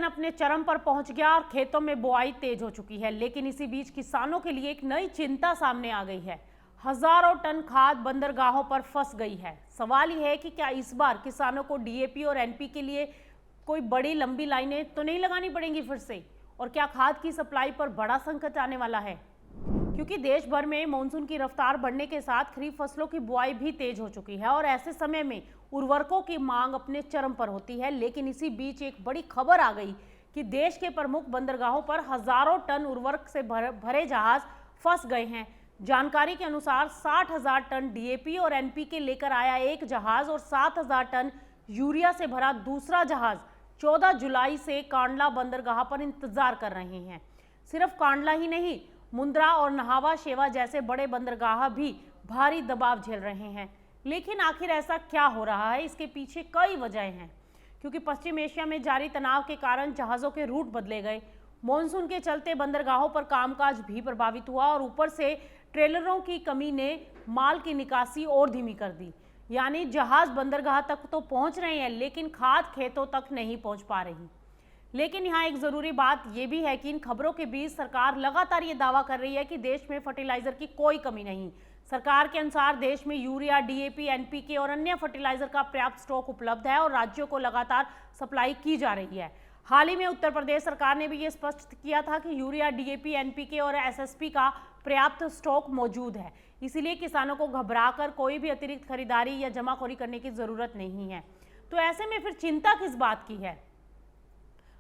Season अपने चरम पर पहुंच गया और खेतों में बुआई तेज हो चुकी है, लेकिन इसी बीच किसानों के लिए एक नई चिंता सामने आ गई है। हजारों टन खाद बंदरगाहों पर फंस गई है। सवाल यह है कि क्या इस बार किसानों को डीएपी और एनपी के लिए कोई बड़ी लंबी लाइनें तो नहीं लगानी पड़ेंगी फिर से, और क्या खाद की सप्लाई पर बड़ा संकट आने वाला है? क्योंकि देश भर में मानसून की रफ्तार बढ़ने के साथ खरीफ फसलों की बुआई भी तेज हो चुकी है और ऐसे समय में उर्वरकों की मांग अपने चरम पर होती है। लेकिन इसी बीच एक बड़ी खबर आ गई कि देश के प्रमुख बंदरगाहों पर हजारों टन उर्वरक से भरे जहाज फंस गए हैं। जानकारी के अनुसार 60,000 टन डीएपी और एनपीके लेकर आया एक जहाज और 7,000 टन यूरिया से भरा दूसरा जहाज 14 जुलाई से कांडला बंदरगाह पर इंतजार कर रहे हैं। सिर्फ कांडला ही नहीं, मुंद्रा और नहावा शेवा जैसे बड़े बंदरगाह भी भारी दबाव झेल रहे हैं। लेकिन आखिर ऐसा क्या हो रहा है? इसके पीछे कई वजहें हैं। क्योंकि पश्चिम एशिया में जारी तनाव के कारण जहाज़ों के रूट बदले गए, मॉनसून के चलते बंदरगाहों पर कामकाज भी प्रभावित हुआ और ऊपर से ट्रेलरों की कमी ने माल की निकासी और धीमी कर दी। यानी जहाज बंदरगाह तक तो पहुंच रहे हैं, लेकिन खाद खेतों तक नहीं पहुंच पा रही। लेकिन यहाँ एक जरूरी बात यह भी है कि इन खबरों के बीच सरकार लगातार ये दावा कर रही है कि देश में फर्टिलाइजर की कोई कमी नहीं। सरकार के अनुसार देश में यूरिया, डीएपी, एनपीके और अन्य फर्टिलाइजर का पर्याप्त स्टॉक उपलब्ध है और राज्यों को लगातार सप्लाई की जा रही है। हाल ही में उत्तर प्रदेश सरकार ने भी ये स्पष्ट किया था कि यूरिया, डीएपी, एनपीके और एसएसपी का पर्याप्त स्टॉक मौजूद है। इसीलिए किसानों को घबराकर कोई भी अतिरिक्त खरीदारी या जमाखोरी करने की जरूरत नहीं है। तो ऐसे में फिर चिंता किस बात की है?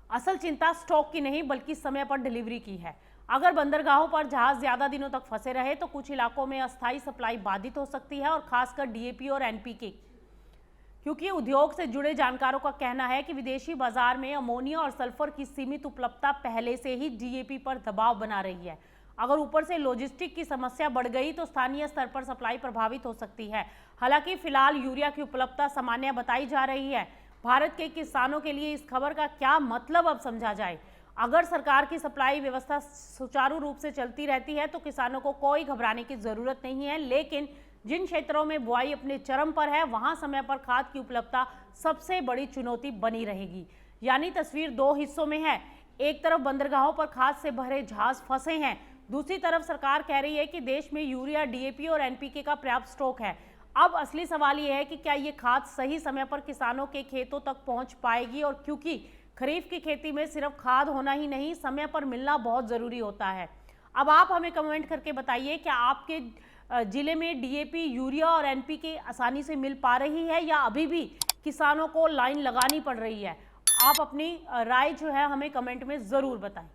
असल चिंता स्टॉक की नहीं बल्कि समय पर डिलीवरी की है। अगर बंदरगाहों पर जहाज ज्यादा दिनों तक फंसे रहे तो कुछ इलाकों में अस्थायी सप्लाई बाधित हो सकती है, और खासकर डीएपी और एनपीके, क्योंकि उद्योग से जुड़े जानकारों का कहना है कि विदेशी बाजार में अमोनिया और सल्फर की सीमित उपलब्धता पहले से ही डीएपी पर दबाव बना रही है। अगर ऊपर से लॉजिस्टिक की समस्या बढ़ गई तो स्थानीय स्तर पर सप्लाई प्रभावित हो सकती है। हालांकि फिलहाल यूरिया की उपलब्धता सामान्य बताई जा रही है। भारत के किसानों के लिए इस खबर का क्या मतलब अब समझा जाए। अगर सरकार की सप्लाई व्यवस्था सुचारू रूप से चलती रहती है तो किसानों को कोई घबराने की जरूरत नहीं है। लेकिन जिन क्षेत्रों में बुआई अपने चरम पर है, वहां समय पर खाद की उपलब्धता सबसे बड़ी चुनौती बनी रहेगी। यानी तस्वीर दो हिस्सों में है। एक तरफ बंदरगाहों पर खाद से भरे जहाज फंसे हैं, दूसरी तरफ सरकार कह रही है कि देश में यूरिया, डीएपी और एनपीके का पर्याप्त स्टॉक है। अब असली सवाल यह है कि क्या ये खाद सही समय पर किसानों के खेतों तक पहुंच पाएगी, और क्योंकि खरीफ की खेती में सिर्फ खाद होना ही नहीं, समय पर मिलना बहुत ज़रूरी होता है। अब आप हमें कमेंट करके बताइए, क्या आपके ज़िले में डीएपी, यूरिया और एनपीके आसानी से मिल पा रही है या अभी भी किसानों को लाइन लगानी पड़ रही है? आप अपनी राय जो है हमें कमेंट में ज़रूर बताएं।